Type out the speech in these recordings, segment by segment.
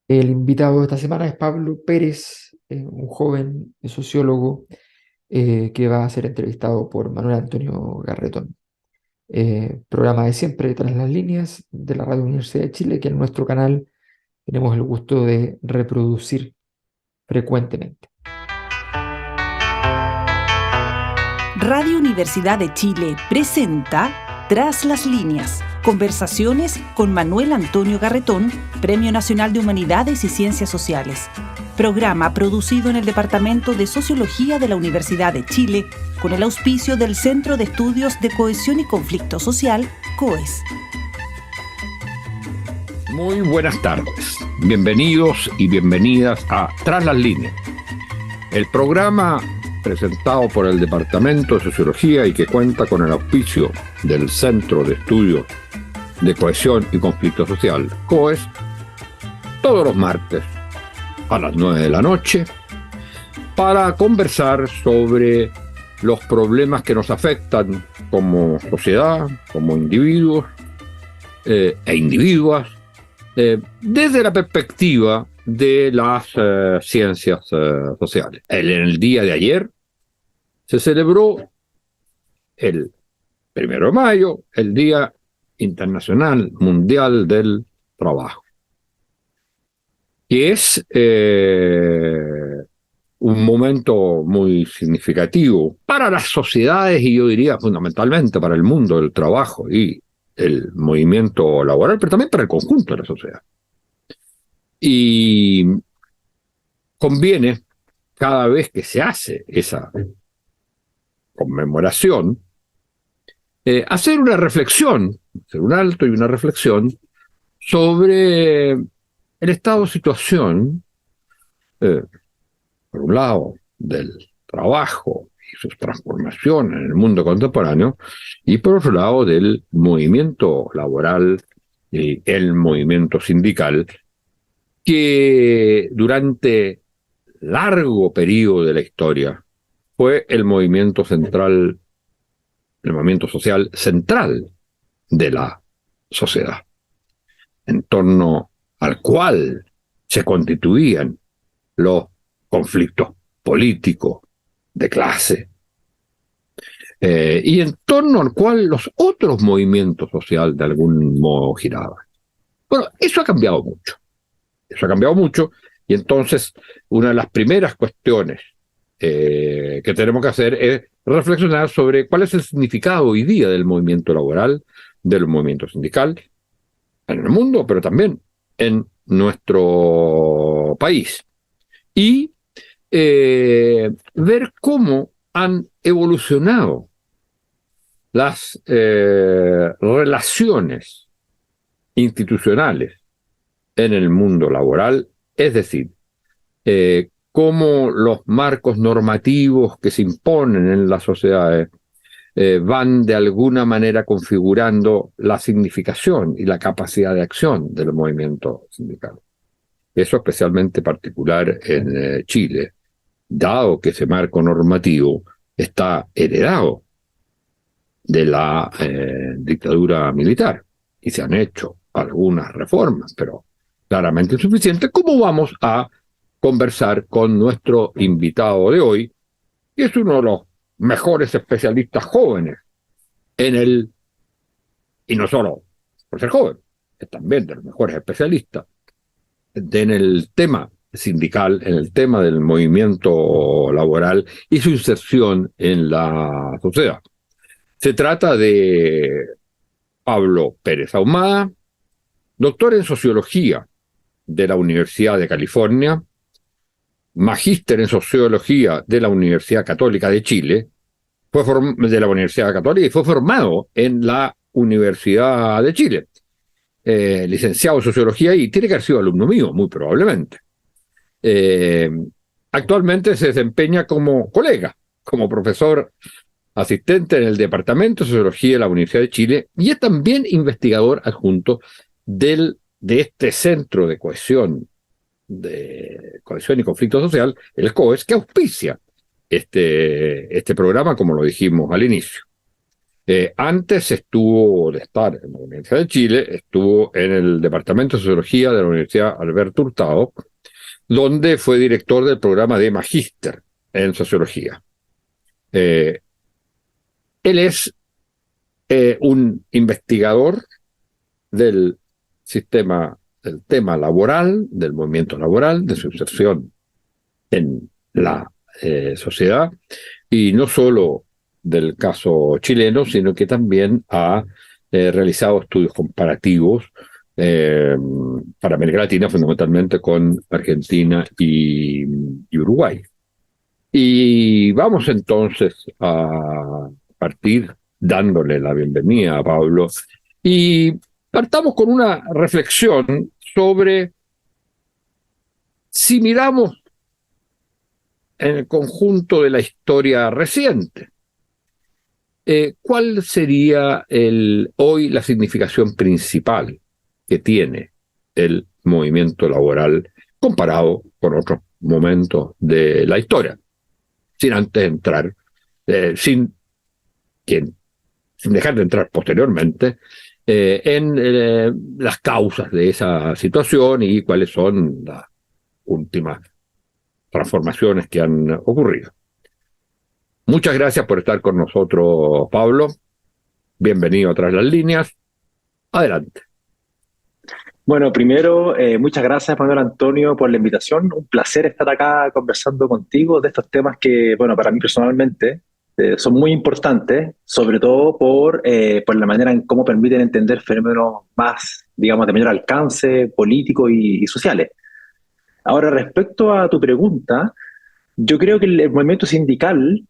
El invitado de esta semana es Pablo Pérez, un joven sociólogo que va a ser entrevistado por Manuel Antonio Garretón. Programa de siempre Tras las Líneas de la Radio Universidad de Chile, que en nuestro canal tenemos el gusto de reproducir frecuentemente. Radio Universidad de Chile presenta Tras las Líneas, conversaciones con Manuel Antonio Garretón, Premio Nacional de Humanidades y Ciencias Sociales. Programa producido en el Departamento de Sociología de la Universidad de Chile con el auspicio del Centro de Estudios de Cohesión y Conflicto Social, COES. Muy buenas tardes, bienvenidos y bienvenidas a Tras las Líneas, el programa presentado por el Departamento de Sociología y que cuenta con el auspicio del Centro de Estudios de Cohesión y Conflicto Social, COES, todos los martes a las 9 de la noche, para conversar sobre los problemas que nos afectan como sociedad, como individuos e individuas, desde la perspectiva de las ciencias sociales. En el día de ayer se celebró el 1 de mayo, el Día Internacional Mundial del Trabajo, que es un momento muy significativo para las sociedades y yo diría fundamentalmente para el mundo del trabajo y el movimiento laboral, pero también para el conjunto de la sociedad. Y conviene, cada vez que se hace esa conmemoración, hacer una reflexión, hacer un alto y una reflexión sobre el estado de situación, por un lado, del trabajo y sus transformaciones en el mundo contemporáneo, y por otro lado, del movimiento laboral y el movimiento sindical, que durante largo periodo de la historia fue el movimiento central, el movimiento social central de la sociedad, en torno al cual se constituían los conflictos políticos, de clase, y en torno al cual los otros movimientos sociales de algún modo giraban. Bueno, eso ha cambiado mucho. Eso ha cambiado mucho, y entonces una de las primeras cuestiones que tenemos que hacer es reflexionar sobre cuál es el significado hoy día del movimiento laboral, del movimiento sindical, en el mundo, pero también en nuestro país. Y ver cómo han evolucionado las relaciones institucionales en el mundo laboral, es decir, cómo los marcos normativos que se imponen en las sociedades van de alguna manera configurando la significación y la capacidad de acción del movimiento sindical. Eso especialmente particular en Chile, dado que ese marco normativo está heredado de la dictadura militar y se han hecho algunas reformas, pero claramente insuficientes. ¿Cómo vamos a conversar con nuestro invitado de hoy, que es uno de los mejores especialistas jóvenes en el, y no solo por ser joven, es también de los mejores especialistas en el tema sindical, en el tema del movimiento laboral y su inserción en la sociedad? Se trata de Pablo Pérez Ahumada, doctor en Sociología de la Universidad de California, magíster en Sociología de la Universidad Católica de Chile, de la Universidad Católica, y fue formado en la Universidad de Chile, licenciado en Sociología, y tiene que haber sido alumno mío, muy probablemente. Actualmente se desempeña como colega, como profesor asistente en el Departamento de Sociología de la Universidad de Chile, y es también investigador adjunto de este Centro de Cohesión y Conflicto Social, el COES, que auspicia este programa, como lo dijimos al inicio. Antes estuvo de estar en la Universidad de Chile, estuvo en el Departamento de Sociología de la Universidad Alberto Hurtado, donde fue director del programa de Magíster en Sociología. Él es un investigador del tema laboral, del movimiento laboral, de su inserción en la sociedad, y no solo del caso chileno, sino que también ha realizado estudios comparativos para América Latina, fundamentalmente con Argentina y Uruguay. Y vamos entonces a partir dándole la bienvenida a Pablo, y partamos con una reflexión sobre si miramos en el conjunto de la historia reciente, ¿cuál sería hoy la significación principal que tiene el movimiento laboral comparado con otros momentos de la historia? Sin antes entrar, sin dejar de entrar posteriormente en las causas de esa situación y cuáles son las últimas transformaciones que han ocurrido. Muchas gracias por estar con nosotros, Pablo. Bienvenido a Tras las Líneas. Adelante. Bueno, primero, muchas gracias, Manuel Antonio, por la invitación. Un placer estar acá conversando contigo de estos temas que, bueno, para mí personalmente son muy importantes, sobre todo por la manera en cómo permiten entender fenómenos más, digamos, de mayor alcance político y sociales. Ahora, respecto a tu pregunta, yo creo que el movimiento sindical,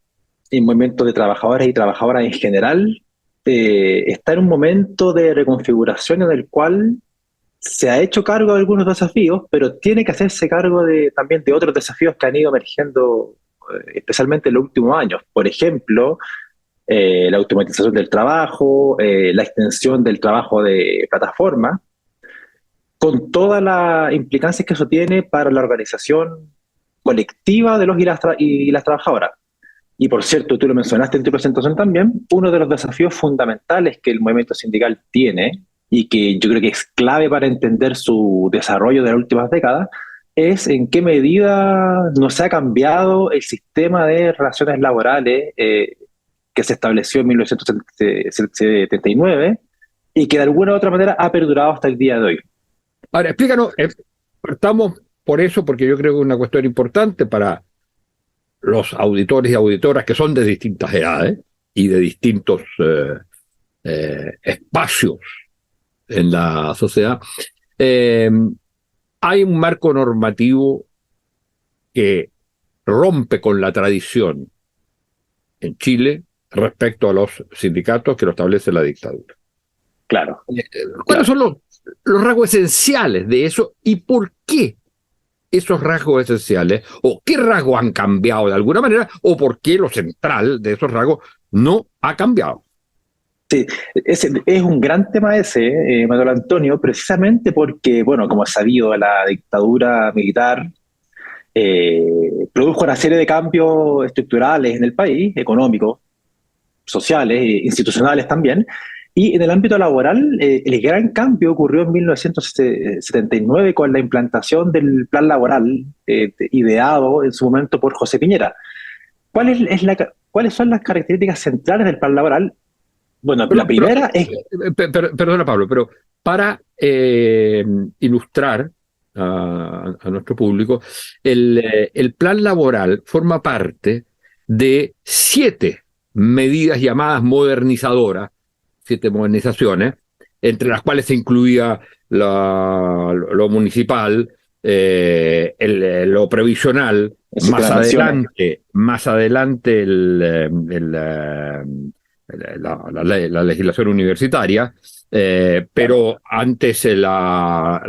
el movimiento de trabajadores y trabajadoras en general, está en un momento de reconfiguración en el cual se ha hecho cargo de algunos desafíos, pero tiene que hacerse cargo también de otros desafíos que han ido emergiendo, especialmente en los últimos años. Por ejemplo, la automatización del trabajo, la extensión del trabajo de plataforma, con todas las implicancias que eso tiene para la organización colectiva de los y las trabajadoras. Y por cierto, tú lo mencionaste en tu presentación también, uno de los desafíos fundamentales que el movimiento sindical tiene y que yo creo que es clave para entender su desarrollo de las últimas décadas, es en qué medida nos ha cambiado el sistema de relaciones laborales que se estableció en 1979 y que de alguna u otra manera ha perdurado hasta el día de hoy. Ahora, explícanos, partamos por eso, porque yo creo que es una cuestión importante para los auditores y auditoras que son de distintas edades y de distintos espacios en la sociedad. Hay un marco normativo que rompe con la tradición en Chile respecto a los sindicatos que lo establece la dictadura. Claro. ¿Cuáles son los rasgos esenciales de eso y por qué esos rasgos esenciales, o qué rasgos han cambiado de alguna manera, o por qué lo central de esos rasgos no ha cambiado? Sí, es un gran tema ese, Manuel Antonio, precisamente porque, bueno, como es sabido, la dictadura militar produjo una serie de cambios estructurales en el país, económicos, sociales, institucionales también, y en el ámbito laboral, el gran cambio ocurrió en 1979 con la implantación del plan laboral ideado en su momento por José Piñera. ¿Cuáles son las características centrales del plan laboral? Bueno, la primera es... Perdona, Pablo, pero para ilustrar a nuestro público, el plan laboral forma parte de 7 medidas llamadas modernizadoras, 7 modernizaciones, entre las cuales se incluía lo municipal, lo previsional, más adelante la legislación universitaria, pero antes la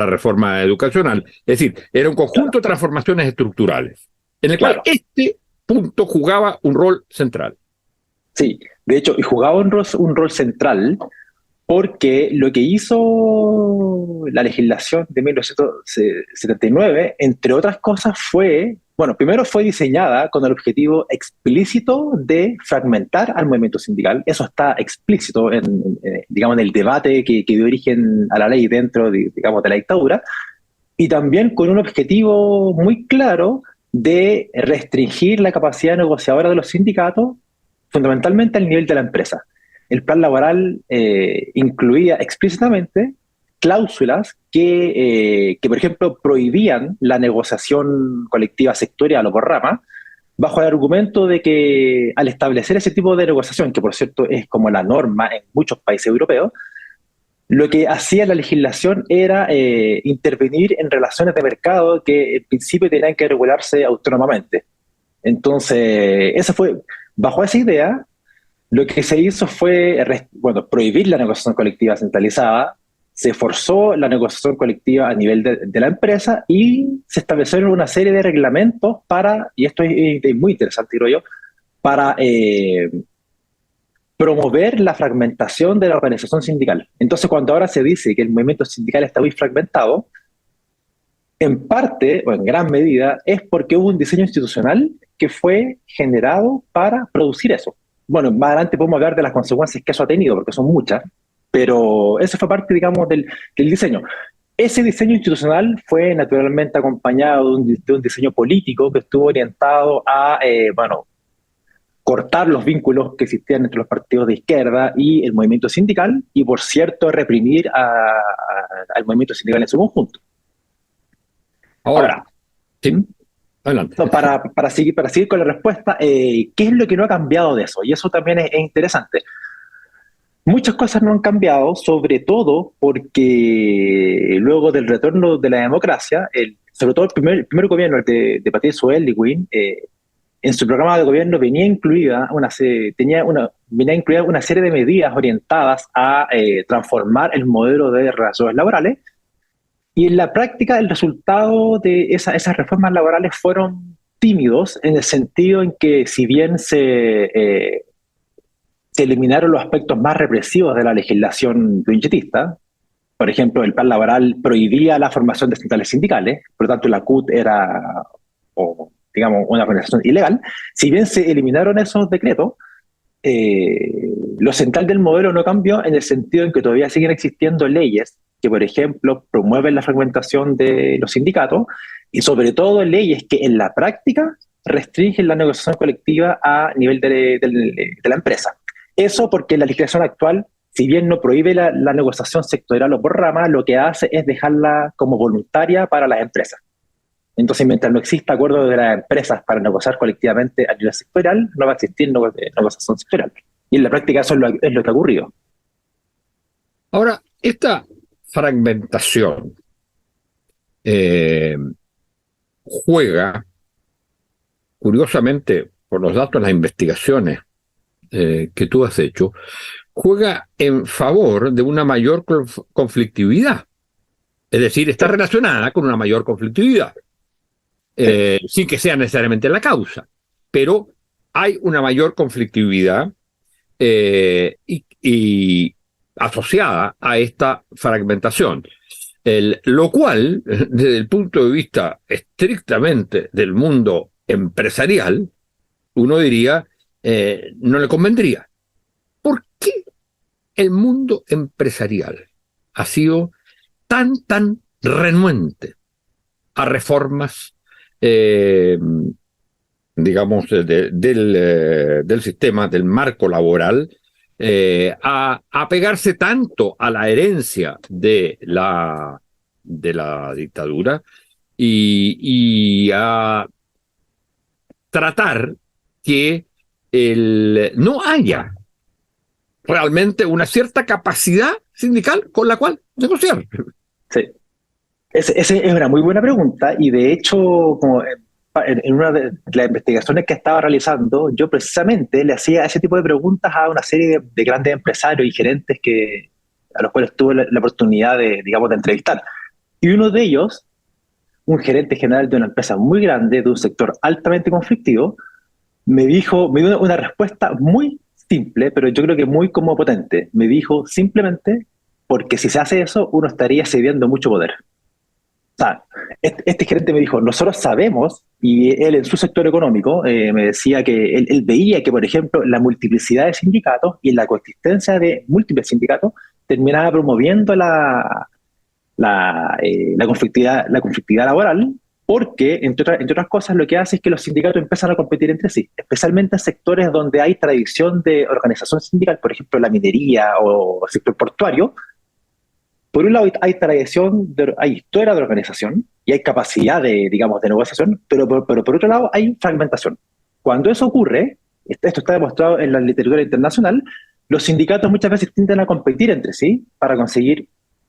reforma educacional. Es decir, era un conjunto de transformaciones estructurales, en el cual este punto jugaba un rol central. Sí, de hecho, y jugaba un rol central porque lo que hizo la legislación de 1979, entre otras cosas, fue Bueno, primero fue diseñada con el objetivo explícito de fragmentar al movimiento sindical. Eso está explícito digamos, en el debate que dio origen a la ley dentro, digamos, de la dictadura, y también con un objetivo muy claro de restringir la capacidad negociadora de los sindicatos, fundamentalmente al nivel de la empresa. El plan laboral incluía explícitamente cláusulas que, por ejemplo, prohibían la negociación colectiva sectorial o por rama, bajo el argumento de que al establecer ese tipo de negociación, que por cierto es como la norma en muchos países europeos, lo que hacía la legislación era intervenir en relaciones de mercado que en principio tenían que regularse autónomamente. Entonces, bajo esa idea, lo que se hizo fue, bueno, prohibir la negociación colectiva centralizada, se forzó la negociación colectiva a nivel de la empresa y se establecieron una serie de reglamentos para, y esto es muy interesante, creo yo, para promover la fragmentación de la organización sindical. Entonces, cuando ahora se dice que el movimiento sindical está muy fragmentado, en parte, o en gran medida, es porque hubo un diseño institucional que fue generado para producir eso. Bueno, más adelante podemos hablar de las consecuencias que eso ha tenido, porque son muchas, pero eso fue parte, digamos, del diseño. Ese diseño institucional fue naturalmente acompañado de un diseño político que estuvo orientado a, bueno, cortar los vínculos que existían entre los partidos de izquierda y el movimiento sindical, y por cierto, reprimir al movimiento sindical en su conjunto. Ahora, sí, adelante. No, para seguir con la respuesta, ¿qué es lo que no ha cambiado de eso? Y eso también es interesante. Muchas cosas no han cambiado, sobre todo porque luego del retorno de la democracia, sobre todo el primer gobierno, el de Patricio Aylwin, en su programa de gobierno venía incluida una serie de medidas orientadas a transformar el modelo de relaciones laborales. Y en la práctica, el resultado de esas reformas laborales fueron tímidos, en el sentido en que, si bien se eliminaron los aspectos más represivos de la legislación pinchetista, por ejemplo, el plan laboral prohibía la formación de centrales sindicales, por lo tanto la CUT era, digamos, una organización ilegal. Si bien se eliminaron esos decretos, lo central del modelo no cambió, en el sentido en que todavía siguen existiendo leyes que, por ejemplo, promueven la fragmentación de los sindicatos, y sobre todo leyes que en la práctica restringen la negociación colectiva a nivel de la empresa. Eso porque la legislación actual, si bien no prohíbe la negociación sectorial o por rama, lo que hace es dejarla como voluntaria para las empresas. Entonces, mientras no exista acuerdo de las empresas para negociar colectivamente a nivel sectorial, no va a existir negociación sectorial. Y en la práctica eso es lo que ha ocurrido. Ahora, esta fragmentación juega, curiosamente, por los datos de las investigaciones que tú has hecho, juega en favor de una mayor conflictividad. Es decir, está relacionada con una mayor conflictividad, sin que sea necesariamente la causa, pero hay una mayor conflictividad y asociada a esta fragmentación. Lo cual, desde el punto de vista estrictamente del mundo empresarial, uno diría, no le convendría. ¿Por qué el mundo empresarial ha sido tan renuente a reformas, digamos, del sistema, del marco laboral, a pegarse tanto a la herencia de la dictadura y a tratar que no haya realmente una cierta capacidad sindical con la cual negociar? Sí. Esa es una muy buena pregunta, y de hecho, como en una de las investigaciones que estaba realizando, yo precisamente le hacía ese tipo de preguntas a una serie de grandes empresarios y gerentes a los cuales tuve la oportunidad digamos, de entrevistar. Y uno de ellos, un gerente general de una empresa muy grande, de un sector altamente conflictivo, me dio una respuesta muy simple, pero yo creo que muy como potente. Me dijo simplemente, porque si se hace eso, uno estaría cediendo mucho poder. O sea, este gerente me dijo, nosotros sabemos, y él en su sector económico me decía que él veía que, por ejemplo, la multiplicidad de sindicatos y la coexistencia de múltiples sindicatos terminaba promoviendo la conflictividad laboral, porque, entre otras cosas, lo que hace es que los sindicatos empiezan a competir entre sí, especialmente en sectores donde hay tradición de organización sindical, por ejemplo, la minería o el sector portuario. Por un lado hay tradición, hay historia de organización y hay capacidad de, digamos, de negociación, pero por otro lado hay fragmentación. Cuando eso ocurre, esto está demostrado en la literatura internacional, los sindicatos muchas veces tienden a competir entre sí para conseguir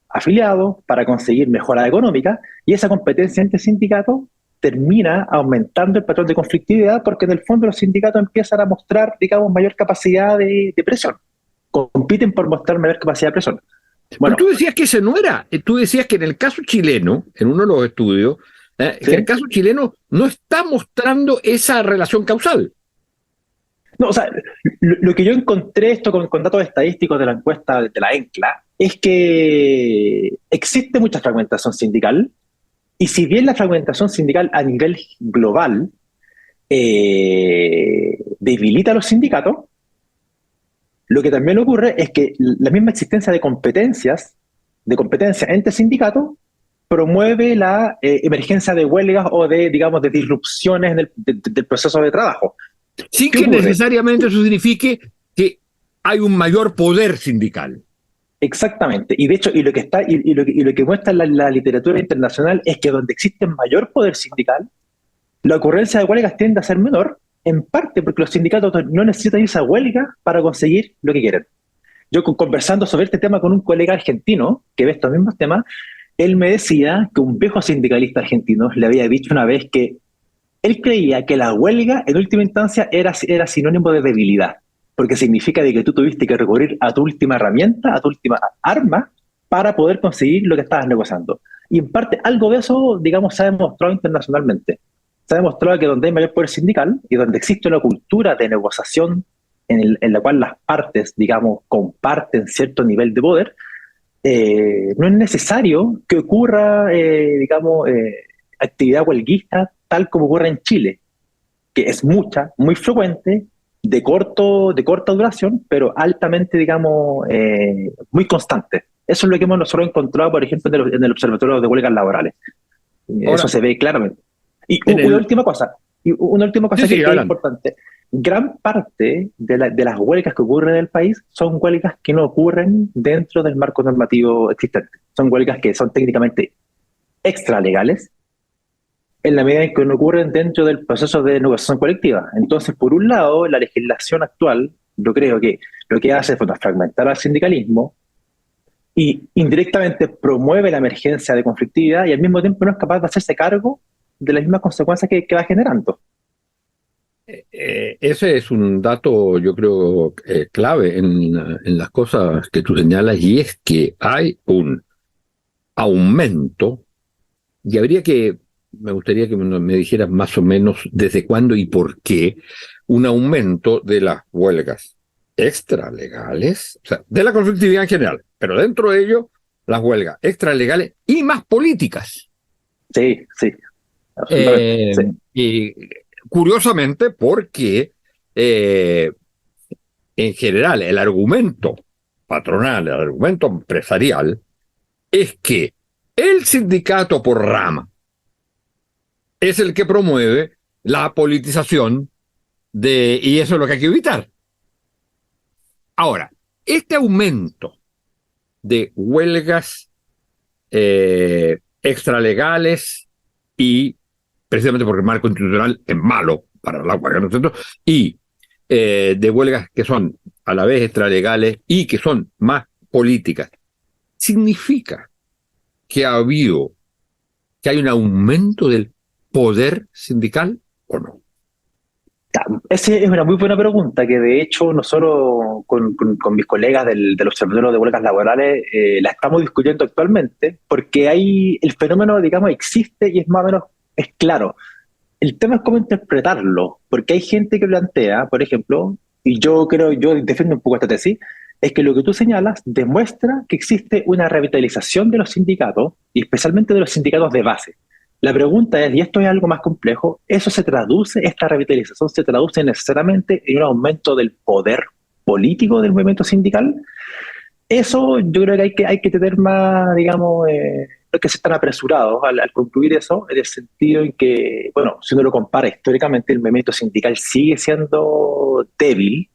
afiliados, para conseguir mejora económica, y esa competencia entre sindicatos termina aumentando el patrón de conflictividad porque en el fondo los sindicatos empiezan a mostrar, digamos, mayor capacidad de presión. Compiten por mostrar mayor capacidad de presión. Bueno, pero tú decías que ese no era, tú decías que en el caso chileno, en uno de los estudios, ¿sí? que el caso chileno no está mostrando esa relación causal. No, o sea, lo que yo encontré esto con datos estadísticos de la encuesta de la ENCLA es que existe mucha fragmentación sindical, y si bien la fragmentación sindical a nivel global debilita a los sindicatos, lo que también ocurre es que la misma existencia de competencia entre sindicatos promueve la emergencia de huelgas o de, digamos, de disrupciones del proceso de trabajo. Sin que necesariamente eso signifique que hay un mayor poder sindical. Exactamente. Y de hecho, lo que muestra la literatura internacional es que donde existe mayor poder sindical, la ocurrencia de huelgas tiende a ser menor, en parte porque los sindicatos no necesitan esa huelga para conseguir lo que quieren. Yo conversando sobre este tema con un colega argentino que ve estos mismos temas, él me decía que un viejo sindicalista argentino le había dicho una vez que él creía que la huelga en última instancia era sinónimo de debilidad, porque significa de que tú tuviste que recurrir a tu última herramienta, a tu última arma, para poder conseguir lo que estabas negociando. Y en parte algo de eso, digamos, se ha demostrado internacionalmente. Se ha demostrado que donde hay mayor poder sindical y donde existe una cultura de negociación en la cual las partes, digamos, comparten cierto nivel de poder, no es necesario que ocurra, digamos, actividad huelguista tal como ocurre en Chile, que es mucha, muy frecuente, de corta duración, pero altamente, digamos, muy constante. Eso es lo que hemos nosotros encontrado, por ejemplo, en el Observatorio de Huelgas Laborales. Ahora, eso se ve claramente. Y una última cosa que es importante. Gran parte de las huelgas que ocurren en el país son huelgas que no ocurren dentro del marco normativo existente. Son huelgas que son técnicamente extralegales, en la medida en que no ocurren dentro del proceso de negociación colectiva. Entonces, por un lado, la legislación actual, yo creo que lo que hace es fragmentar al sindicalismo y indirectamente promueve la emergencia de conflictividad y al mismo tiempo no es capaz de hacerse cargo de las mismas consecuencias que va generando. Ese es un dato, yo creo, clave en las cosas que tú señalas, y es que hay un aumento, y me gustaría que me dijeras más o menos desde cuándo y por qué, un aumento de las huelgas extralegales, o sea, de la conflictividad en general, pero dentro de ello, las huelgas extralegales y más políticas. Sí. Sí. Y curiosamente, porque en general el argumento patronal, el argumento empresarial, es que el sindicato por rama es el que promueve la politización y eso es lo que hay que evitar. Ahora, este aumento de huelgas extralegales y precisamente porque el marco institucional es malo para la huelga, ¿no es cierto? Y de huelgas que son a la vez extralegales y que son más políticas, significa que hay un aumento del poder sindical o no. Esa es una muy buena pregunta que de hecho nosotros con mis colegas del Observatorio de Huelgas Laborales la estamos discutiendo actualmente porque el fenómeno, digamos, existe y es más o menos es claro. El tema es cómo interpretarlo, porque hay gente que plantea, por ejemplo, y yo defiendo un poco esta tesis, es que lo que tú señalas demuestra que existe una revitalización de los sindicatos, y especialmente de los sindicatos de base. La pregunta es, y esto es algo más complejo, esta revitalización se traduce necesariamente en un aumento del poder político del movimiento sindical. Eso yo creo que hay que tener más, digamos, no que se están apresurados al concluir eso, en el sentido en que, bueno, si uno lo compara históricamente, el movimiento sindical sigue siendo débil,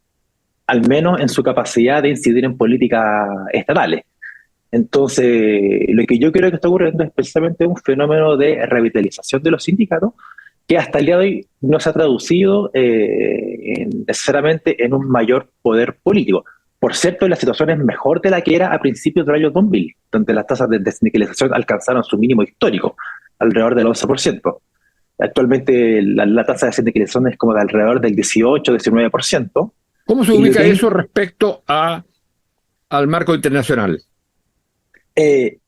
al menos en su capacidad de incidir en políticas estatales. Entonces, lo que yo creo que está ocurriendo es precisamente un fenómeno de revitalización de los sindicatos que hasta el día de hoy no se ha traducido necesariamente en un mayor poder político. Por cierto, la situación es mejor de la que era a principios del año 2000, donde las tasas de sindicalización alcanzaron su mínimo histórico, alrededor del 11%. Actualmente la tasa de sindicalización es como de alrededor del 18-19%. ¿Cómo se Y lo ubica que eso respecto al marco internacional? eh,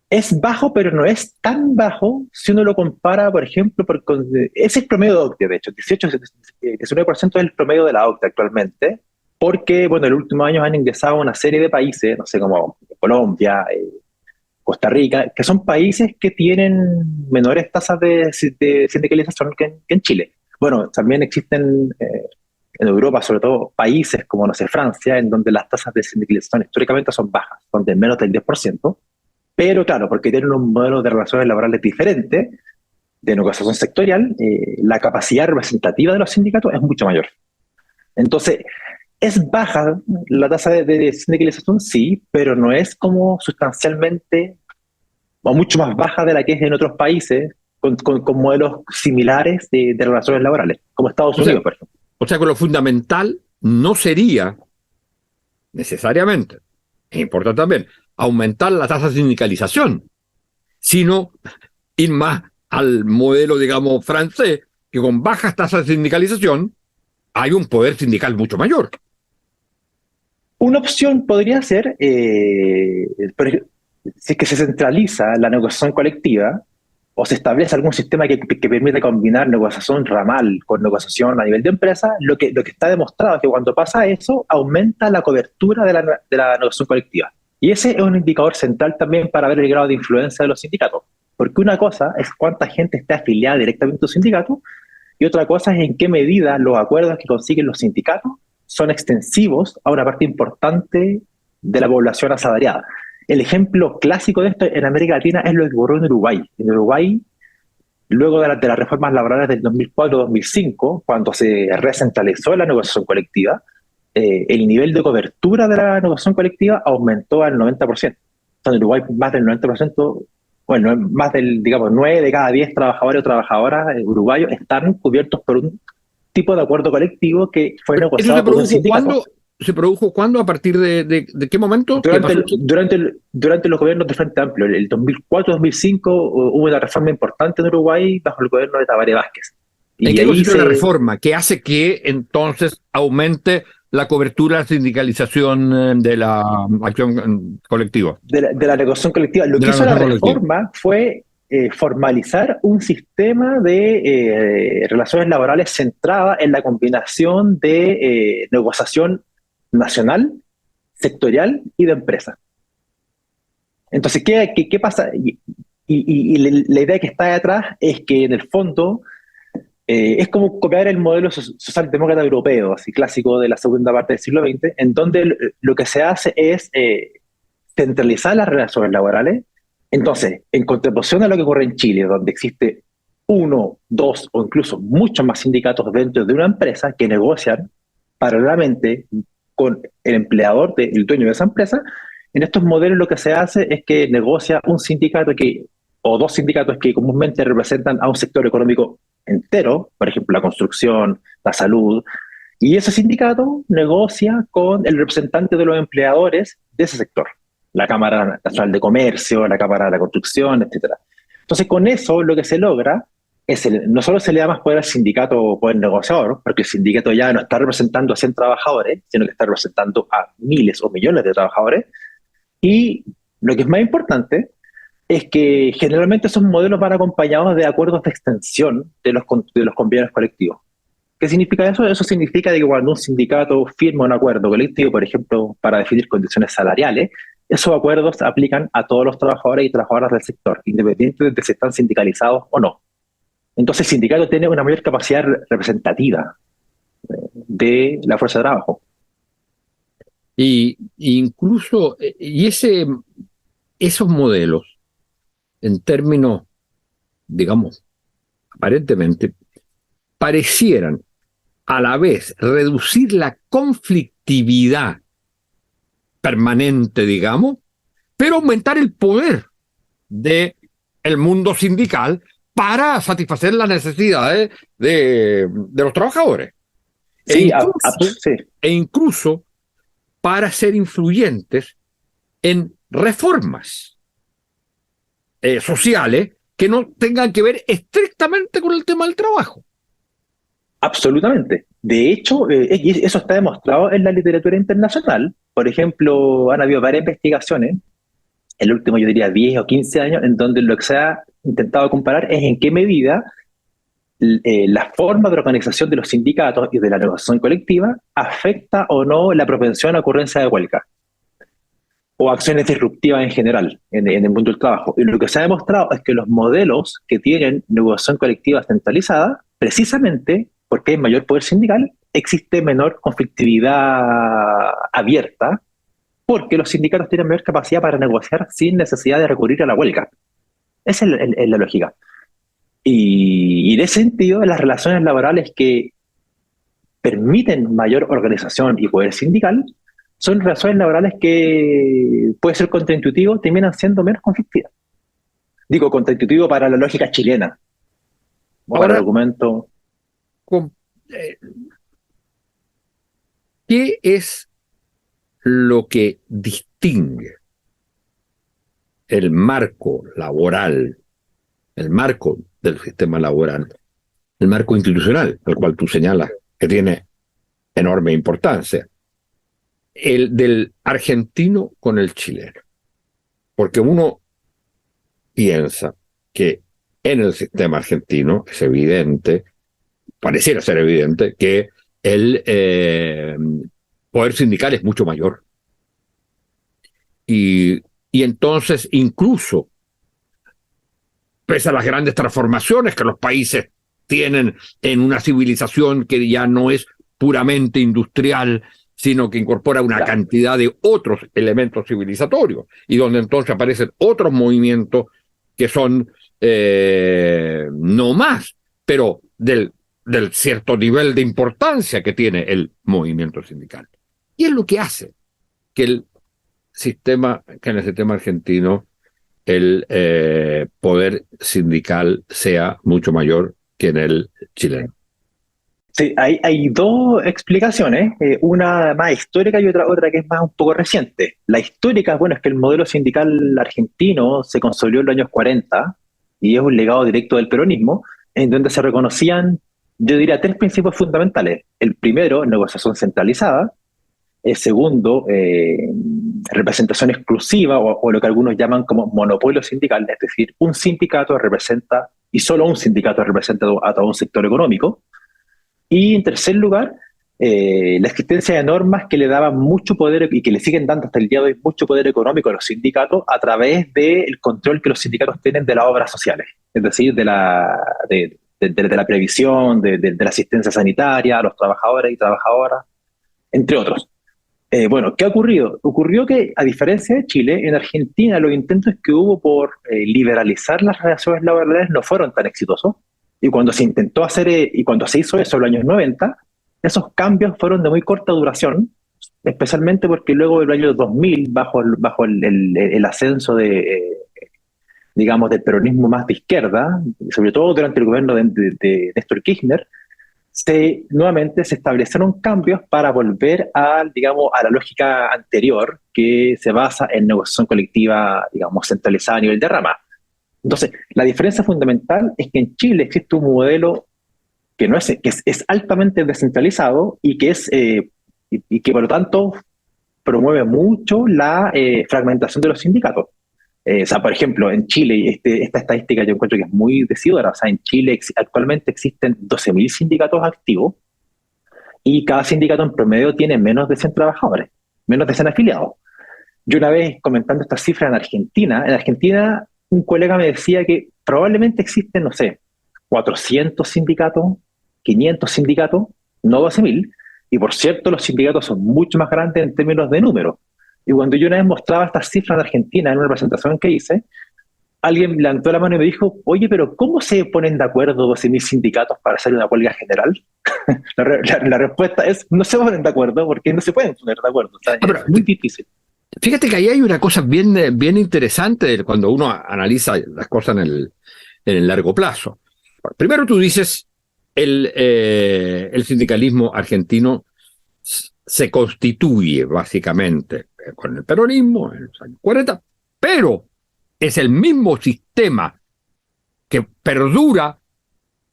es bajo, pero no es tan bajo si uno lo compara, por ejemplo, ese es el promedio de OCDE, de hecho, 19% es el promedio de la OCDE actualmente, porque, bueno, en los últimos años han ingresado una serie de países, no sé, como Colombia, Costa Rica, que son países que tienen menores tasas de sindicalización que en Chile. Bueno, también existen en Europa, sobre todo, países como, no sé, Francia, en donde las tasas de sindicalización históricamente son bajas, son de menos del 10%, pero claro, porque tienen un modelo de relaciones laborales diferente, de negociación sectorial, la capacidad representativa de los sindicatos es mucho mayor. Entonces, es baja la tasa de sindicalización, sí, pero no es como sustancialmente o mucho más baja de la que es en otros países con modelos similares de relaciones laborales, como Estados O sea, Unidos, por ejemplo. o sea que lo fundamental no sería necesariamente, es importante también, aumentar la tasa de sindicalización, sino ir más al modelo, digamos, francés, que con bajas tasas de sindicalización hay un poder sindical mucho mayor. Una opción podría ser, por ejemplo, si es que se centraliza la negociación colectiva o se establece algún sistema que permita combinar negociación ramal con negociación a nivel de empresa, lo que está demostrado es que cuando pasa eso, aumenta la cobertura de la negociación colectiva. Y ese es un indicador central también para ver el grado de influencia de los sindicatos. Porque una cosa es cuánta gente está afiliada directamente a un sindicato y otra cosa es en qué medida los acuerdos que consiguen los sindicatos son extensivos a una parte importante de la población asalariada. El ejemplo clásico de esto en América Latina es lo que ocurrió en Uruguay. En Uruguay, luego de las reformas laborales del 2004-2005, cuando se recentralizó la negociación colectiva, el nivel de cobertura de la negociación colectiva aumentó al 90%. En Uruguay, más del 90%, bueno, más del, digamos, 9 de cada 10 trabajadores o trabajadoras uruguayos están cubiertos por un tipo de acuerdo colectivo que fue ¿Eso negociado por un sindicato. cuándo? ¿Se produjo cuándo? ¿A partir de qué momento? Durante los gobiernos de Frente Amplio, el 2004-2005 hubo una reforma importante en Uruguay bajo el gobierno de Tabaré Vázquez. ¿En Y qué ahí consiste la reforma? ¿Qué hace que entonces aumente la cobertura de sindicalización de la acción colectiva? de la negociación colectiva. Lo De que la hizo la negociación colectiva. reforma fue formalizar un sistema de relaciones laborales centrada en la combinación de negociación nacional, sectorial y de empresa. Entonces, ¿qué pasa? Y la idea que está detrás es que en el fondo es como copiar el modelo socialdemócrata europeo, así clásico de la segunda parte del siglo XX, en donde lo que se hace es centralizar las relaciones laborales. Entonces, en contraposición a lo que ocurre en Chile, donde existe uno, dos o incluso muchos más sindicatos dentro de una empresa que negocian paralelamente con el empleador, el dueño de esa empresa, en estos modelos lo que se hace es que negocia un sindicato o dos sindicatos que comúnmente representan a un sector económico entero, por ejemplo, la construcción, la salud, y ese sindicato negocia con el representante de los empleadores de ese sector, la Cámara Nacional de Comercio, la Cámara de la Construcción, etcétera. Entonces, con eso lo que se logra es no solo se le da más poder al sindicato o poder negociador, porque el sindicato ya no está representando a 100 trabajadores, sino que está representando a miles o millones de trabajadores, y lo que es más importante es que generalmente esos modelos van acompañados de acuerdos de extensión de los convenios colectivos. ¿Qué significa eso? Eso significa que cuando un sindicato firma un acuerdo colectivo, por ejemplo, para definir condiciones salariales, Esos acuerdos se aplican a todos los trabajadores y trabajadoras del sector, independientemente de si están sindicalizados o no. Entonces el sindicato tiene una mayor capacidad representativa de la fuerza de trabajo. Y incluso, esos modelos, en términos, digamos, aparentemente, parecieran a la vez reducir la conflictividad permanente, digamos, pero aumentar el poder del mundo sindical para satisfacer las necesidades de los trabajadores. Sí, sí. E incluso para ser influyentes en reformas sociales que no tengan que ver estrictamente con el tema del trabajo. Absolutamente. De hecho, y eso está demostrado en la literatura internacional. Por ejemplo, han habido varias investigaciones, el último yo diría 10 o 15 años, en donde lo que se ha intentado comparar es en qué medida la forma de organización de los sindicatos y de la negociación colectiva afecta o no la propensión a ocurrencia de huelga o acciones disruptivas en general en el mundo del trabajo. Y lo que se ha demostrado es que los modelos que tienen negociación colectiva centralizada, precisamente porque hay mayor poder sindical, existe menor conflictividad abierta, porque los sindicatos tienen mayor capacidad para negociar sin necesidad de recurrir a la huelga. Esa es la lógica. Y en ese sentido, las relaciones laborales que permiten mayor organización y poder sindical son relaciones laborales que, puede ser contraintuitivo, terminan siendo menos conflictivas. Digo, contraintuitivo para la lógica chilena. Para el argumento. ¿Qué es lo que distingue el marco laboral, el marco del sistema laboral, el marco institucional, al cual tú señalas que tiene enorme importancia, el del argentino con el chileno? Porque uno piensa que en el sistema argentino es evidente, pareciera ser evidente, que el poder sindical es mucho mayor. Y entonces, incluso, pese a las grandes transformaciones que los países tienen en una civilización que ya no es puramente industrial, sino que incorpora una cantidad de otros elementos civilizatorios, y donde entonces aparecen otros movimientos que son no más, pero del cierto nivel de importancia que tiene el movimiento sindical. Y es lo que hace que en el sistema argentino el poder sindical sea mucho mayor que en el chileno. Sí, hay dos explicaciones, una más histórica y otra que es más un poco reciente. La histórica, bueno, es que el modelo sindical argentino se consolidó en los años 40 y es un legado directo del peronismo, en donde se reconocían, yo diría, tres principios fundamentales. El primero, negociación centralizada. El segundo, representación exclusiva o lo que algunos llaman como monopolio sindical, es decir, un sindicato representa, y solo un sindicato representa a todo un sector económico. Y en tercer lugar, la existencia de normas que le daban mucho poder y que le siguen dando hasta el día de hoy mucho poder económico a los sindicatos a través del control que los sindicatos tienen de las obras sociales, es decir, de la previsión, de la asistencia sanitaria a los trabajadores y trabajadoras, entre otros. Bueno, ¿qué ha ocurrido? Ocurrió que, a diferencia de Chile, en Argentina los intentos que hubo por liberalizar las relaciones laborales no fueron tan exitosos. Y cuando se intentó hacer, y cuando se hizo eso en los años 90, esos cambios fueron de muy corta duración, especialmente porque luego del año 2000, bajo el ascenso digamos, del peronismo más de izquierda, sobre todo durante el gobierno de Néstor Kirchner, nuevamente se establecieron cambios para volver digamos, a la lógica anterior, que se basa en negociación colectiva, digamos, centralizada a nivel de rama. Entonces, la diferencia fundamental es que en Chile existe un modelo que es altamente descentralizado y que por lo tanto promueve mucho la fragmentación de los sindicatos. O sea, por ejemplo, en Chile, esta estadística yo encuentro que es muy decidora. O sea, en Chile actualmente existen 12.000 sindicatos activos y cada sindicato en promedio tiene menos de 100 trabajadores, menos de 100 afiliados. Yo una vez comentando estas cifras en Argentina un colega me decía que probablemente existen, no sé, 400 sindicatos, 500 sindicatos, no 12.000, y por cierto los sindicatos son mucho más grandes en términos de número. Y cuando yo una vez mostraba estas cifras en Argentina en una presentación que hice, alguien levantó la mano y me dijo, oye, pero ¿cómo se ponen de acuerdo 12.000 sindicatos para hacer una huelga general? La respuesta es, no se ponen de acuerdo porque no se pueden poner de acuerdo. O sea, Pero, es muy difícil. fíjate que ahí hay una cosa bien interesante cuando uno analiza las cosas en el largo plazo. Primero tú dices, el sindicalismo argentino se constituye básicamente con el peronismo en los años 40, pero es el mismo sistema que perdura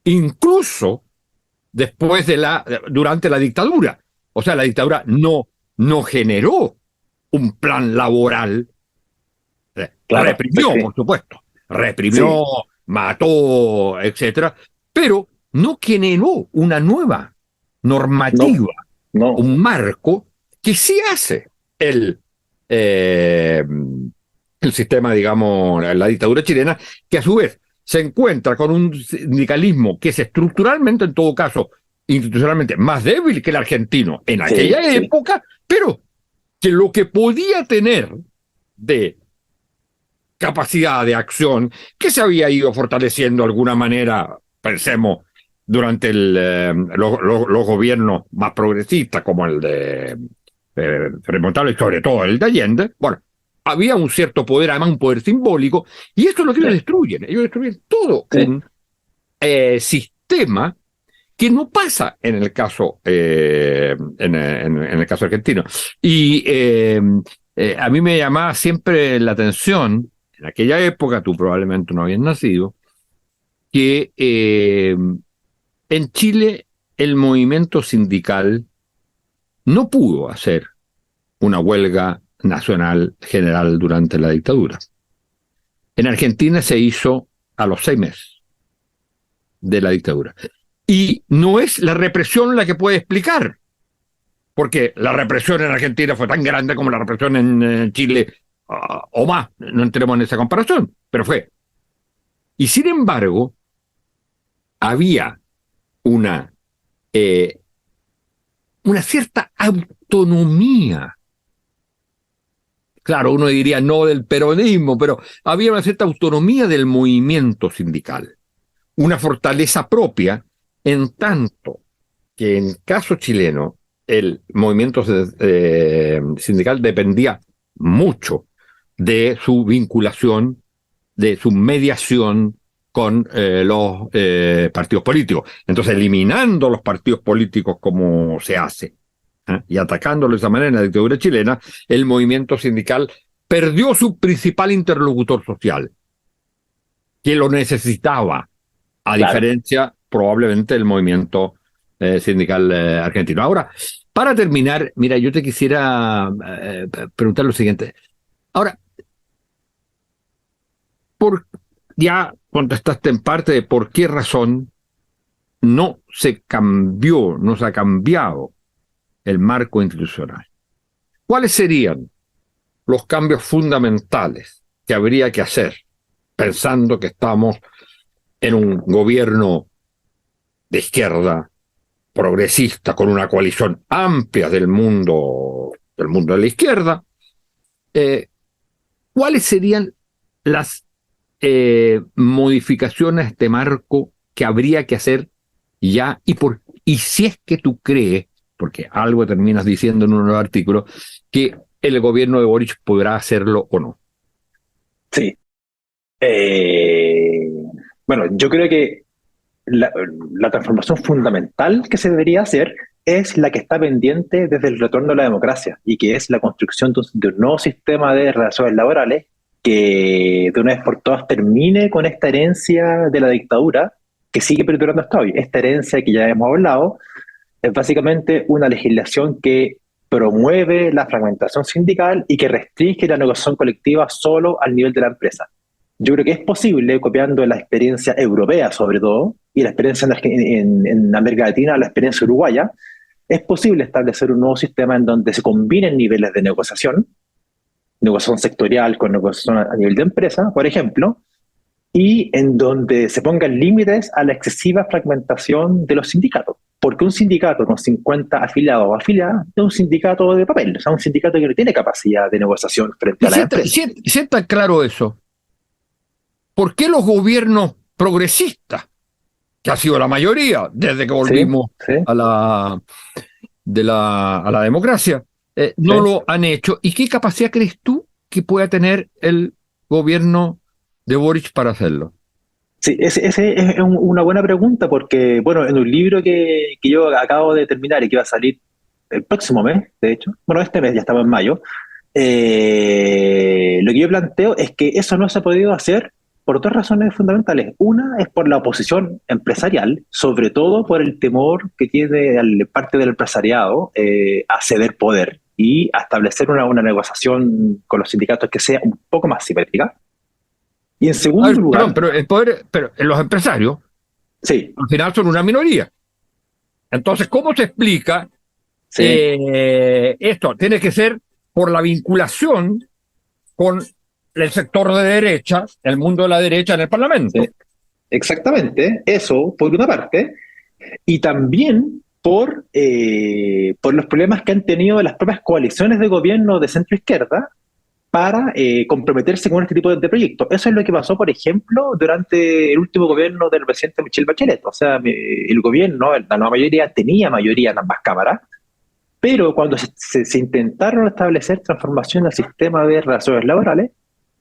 incluso después durante la dictadura. O sea, la dictadura no generó un plan laboral. Claro, Reprimió, sí, por supuesto. Reprimió, sí, mató, etcétera, pero no generó una nueva no, normativa, no, un marco que sí hace eh, el sistema, digamos, la dictadura chilena, que a su vez se encuentra con un sindicalismo que es estructuralmente, en todo caso, institucionalmente más débil que el argentino en sí, aquella sí, época, pero que lo que podía tener de capacidad de acción, que se había ido fortaleciendo de alguna manera, pensemos, durante los gobiernos más progresistas, como el de Montalvo y sobre todo el de Allende, bueno, había un cierto poder, además un poder simbólico, y esto es lo que ellos sí, destruyen. Ellos destruyen todo sí, un sistema que no pasa en el caso en el caso argentino. Y a mí me llamaba siempre la atención, en aquella época, tú probablemente no habías nacido, que en Chile el movimiento sindical no pudo hacer una huelga nacional general durante la dictadura. En Argentina se hizo a los 6 meses de la dictadura. Y no es la represión la que puede explicar, porque la represión en Argentina fue tan grande como la represión en Chile, o más, no entremos en esa comparación, pero fue. Y sin embargo, había una, eh, una cierta autonomía. Claro, uno diría no del peronismo, pero había una cierta autonomía del movimiento sindical, una fortaleza propia, en tanto que en caso chileno el movimiento sindical dependía mucho de su vinculación, de su mediación con los partidos políticos. Entonces, eliminando los partidos políticos como se hace, y atacándolos de esa manera en la dictadura chilena, el movimiento sindical perdió su principal interlocutor social, que lo necesitaba, a claro. diferencia probablemente del movimiento sindical argentino. Ahora, para terminar, mira, yo te quisiera preguntar lo siguiente. Ahora, ya contestaste en parte de por qué razón no se ha cambiado el marco institucional. ¿Cuáles serían los cambios fundamentales que habría que hacer, pensando que estamos en un gobierno de izquierda, progresista, con una coalición amplia del mundo de la izquierda? ¿Cuáles serían las modificaciones de marco que habría que hacer ya? Y si es que tú crees, porque algo terminas diciendo en un nuevo artículo, que el gobierno de Boric podrá hacerlo o no. Sí. Eh, bueno, yo creo que la transformación fundamental que se debería hacer es la que está pendiente desde el retorno a la democracia y que es la construcción de un nuevo sistema de relaciones laborales que de una vez por todas termine con esta herencia de la dictadura que sigue perdurando hasta hoy. Esta herencia que ya hemos hablado es básicamente una legislación que promueve la fragmentación sindical y que restringe la negociación colectiva solo al nivel de la empresa. Yo creo que es posible, copiando la experiencia europea sobre todo, y la experiencia en América Latina, la experiencia uruguaya, es posible establecer un nuevo sistema en donde se combinen niveles de negociación, negociación sectorial con negociación a nivel de empresa, por ejemplo, y en donde se pongan límites a la excesiva fragmentación de los sindicatos. Porque un sindicato con 50 afiliados o afiliadas es un sindicato de papel, o sea, un sindicato que no tiene capacidad de negociación frente a las empresas. Si está claro eso, ¿por qué los gobiernos progresistas, que ha sido la mayoría desde que volvimos Sí. a la democracia, no lo han hecho? ¿Y qué capacidad crees tú que pueda tener el gobierno de Boric para hacerlo? Sí, ese es una buena pregunta porque, bueno, en un libro que yo acabo de terminar y que va a salir el próximo mes, de hecho, bueno, este mes ya estamos en mayo, lo que yo planteo es que eso no se ha podido hacer por dos razones fundamentales. Una es por la oposición empresarial, sobre todo por el temor que tiene parte del empresariado a ceder poder y a establecer una negociación con los sindicatos que sea un poco más simétrica. Y en segundo lugar... Pero el poder, pero los empresarios, sí, al final son una minoría. Entonces, ¿cómo se explica sí. esto? Tiene que ser por la vinculación con el sector de derecha, el mundo de la derecha en el Parlamento. Sí, exactamente, eso por una parte, y también por los problemas que han tenido las propias coaliciones de gobierno de centro-izquierda para comprometerse con este tipo de proyectos. Eso es lo que pasó, por ejemplo, durante el último gobierno del presidente Michelle Bachelet. O sea, el gobierno, la nueva mayoría, tenía mayoría en ambas cámaras, pero cuando se intentaron establecer transformación al sistema de relaciones laborales,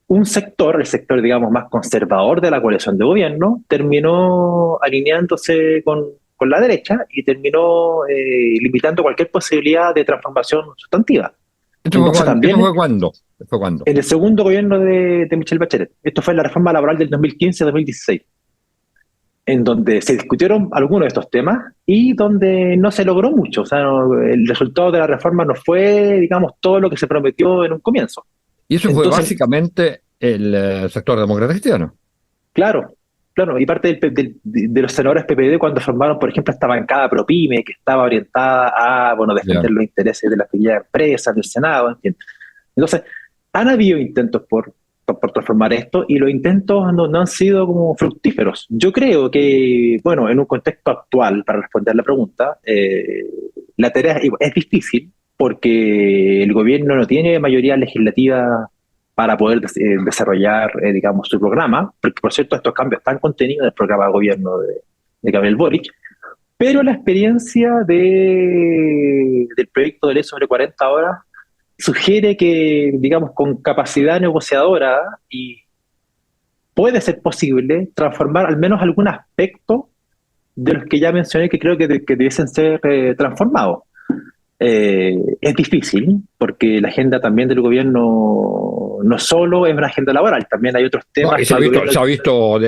un sector, el sector, digamos, más conservador de la coalición de gobierno, terminó alineándose con la derecha y terminó limitando cualquier posibilidad de transformación sustantiva. ¿Esto fue cuándo? En el segundo gobierno de Michelle Bachelet. Esto fue la reforma laboral del 2015-2016, en donde se discutieron algunos de estos temas y donde no se logró mucho. O sea, el resultado de la reforma no fue, digamos, todo lo que se prometió en un comienzo. Y eso fue básicamente el sector demócrata cristiano. Claro, y parte de los senadores PPD cuando formaron, por ejemplo, esta bancada ProPyme, que estaba orientada a, bueno, defender los intereses de las pequeñas empresas, del Senado, en fin. Entonces, han habido intentos por transformar esto y los intentos no han sido como fructíferos. Yo creo que, bueno, en un contexto actual, para responder la pregunta, la tarea es difícil porque el gobierno no tiene mayoría legislativa para poder desarrollar, digamos, su programa, porque, por cierto, estos cambios están contenidos en el programa de gobierno de Gabriel Boric, pero la experiencia del proyecto de ley sobre 40 horas sugiere que, digamos, con capacidad negociadora y puede ser posible transformar al menos algún aspecto de los que ya mencioné que creo que debiesen ser transformados. Es difícil porque la agenda también del gobierno no solo es una agenda laboral, también hay otros temas. No, se ha visto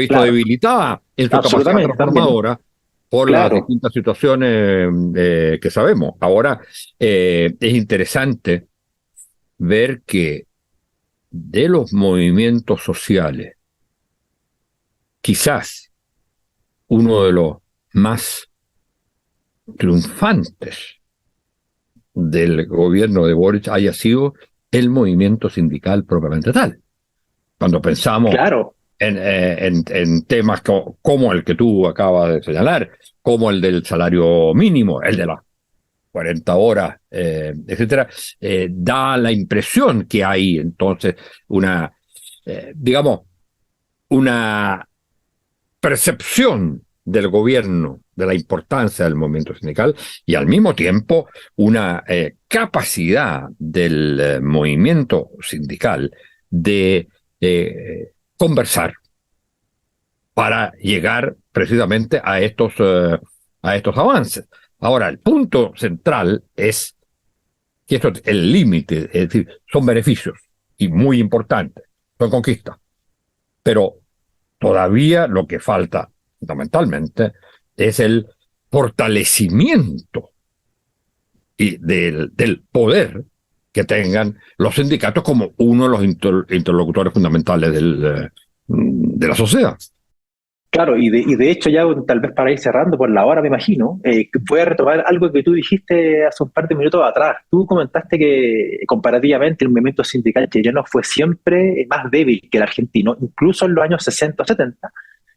claro, debilitada en su capacidad transformadora por las distintas situaciones que sabemos. Ahora, es interesante ver que de los movimientos sociales, quizás uno de los más triunfantes del gobierno de Boric haya sido el movimiento sindical propiamente tal. Cuando pensamos en temas como el que tú acabas de señalar, como el del salario mínimo, el de las 40 horas, etcétera, da la impresión que hay entonces una percepción del gobierno de la importancia del movimiento sindical y al mismo tiempo una capacidad del movimiento sindical de conversar para llegar precisamente a estos avances. Ahora, el punto central es que esto es el límite, es decir, son beneficios y muy importantes, son conquistas, pero todavía lo que falta fundamentalmente es el fortalecimiento del poder que tengan los sindicatos como uno de los interlocutores fundamentales de la sociedad. Claro, y de hecho ya tal vez para ir cerrando por la hora, me imagino, voy a retomar algo que tú dijiste hace un par de minutos atrás. Tú comentaste que comparativamente el movimiento sindical chileno fue siempre más débil que el argentino, incluso en los años 60 o 70,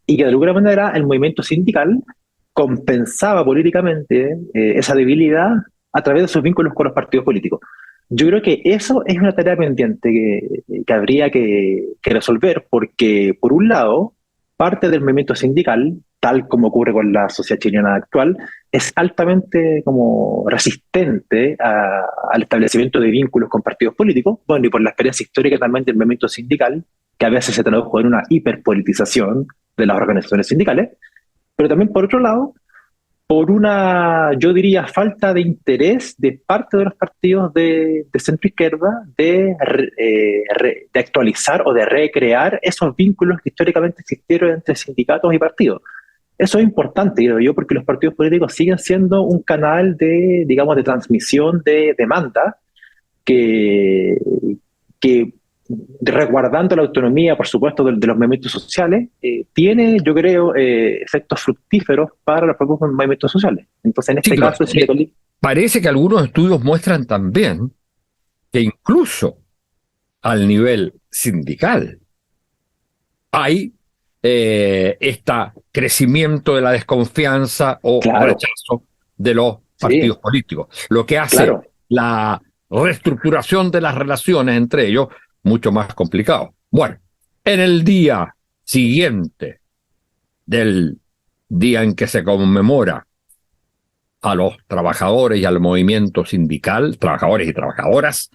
y que de alguna manera el movimiento sindical compensaba políticamente esa debilidad a través de sus vínculos con los partidos políticos. Yo creo que eso es una tarea pendiente que habría que resolver, porque por un lado, parte del movimiento sindical, tal como ocurre con la sociedad chilena actual, es altamente como resistente al establecimiento de vínculos con partidos políticos, bueno, y por la experiencia histórica también del movimiento sindical, que a veces se tradujo en una hiperpolitización de las organizaciones sindicales, pero también por otro lado, por una, yo diría, falta de interés de parte de los partidos de centro-izquierda de actualizar o de recrear esos vínculos que históricamente existieron entre sindicatos y partidos. Eso es importante, creo yo, porque los partidos políticos siguen siendo un canal de, digamos, de transmisión de demanda que, que resguardando la autonomía, por supuesto, de los movimientos sociales, tiene, yo creo, efectos fructíferos para los propios movimientos sociales. Entonces, en Sí, este claro. caso, Parece que algunos estudios muestran también que incluso al nivel sindical hay este crecimiento de la desconfianza o claro, rechazo de los partidos sí, políticos, lo que hace claro, la reestructuración de las relaciones entre ellos mucho más complicado. Bueno, en el día siguiente del día en que se conmemora a los trabajadores y al movimiento sindical, trabajadores y trabajadoras,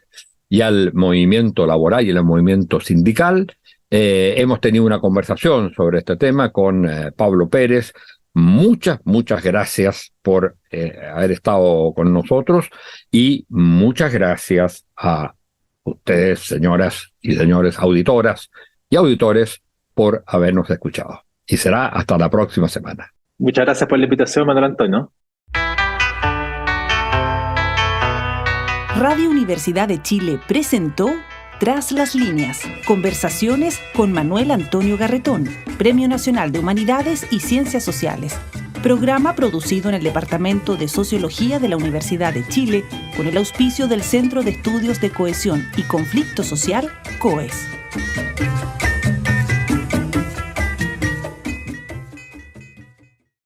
y al movimiento laboral y al movimiento sindical. Hemos tenido una conversación sobre este tema con Pablo Pérez. Muchas gracias por haber estado con nosotros y muchas gracias a ustedes, señoras y señores auditoras y auditores, por habernos escuchado. Y será hasta la próxima semana. muchas gracias por la invitación, Manuel Antonio. Radio Universidad de Chile presentó Tras las líneas, conversaciones con Manuel Antonio Garretón, Premio Nacional de Humanidades y Ciencias Sociales. Programa producido en el Departamento de Sociología de la Universidad de Chile con el auspicio del Centro de Estudios de Cohesión y Conflicto Social, COES.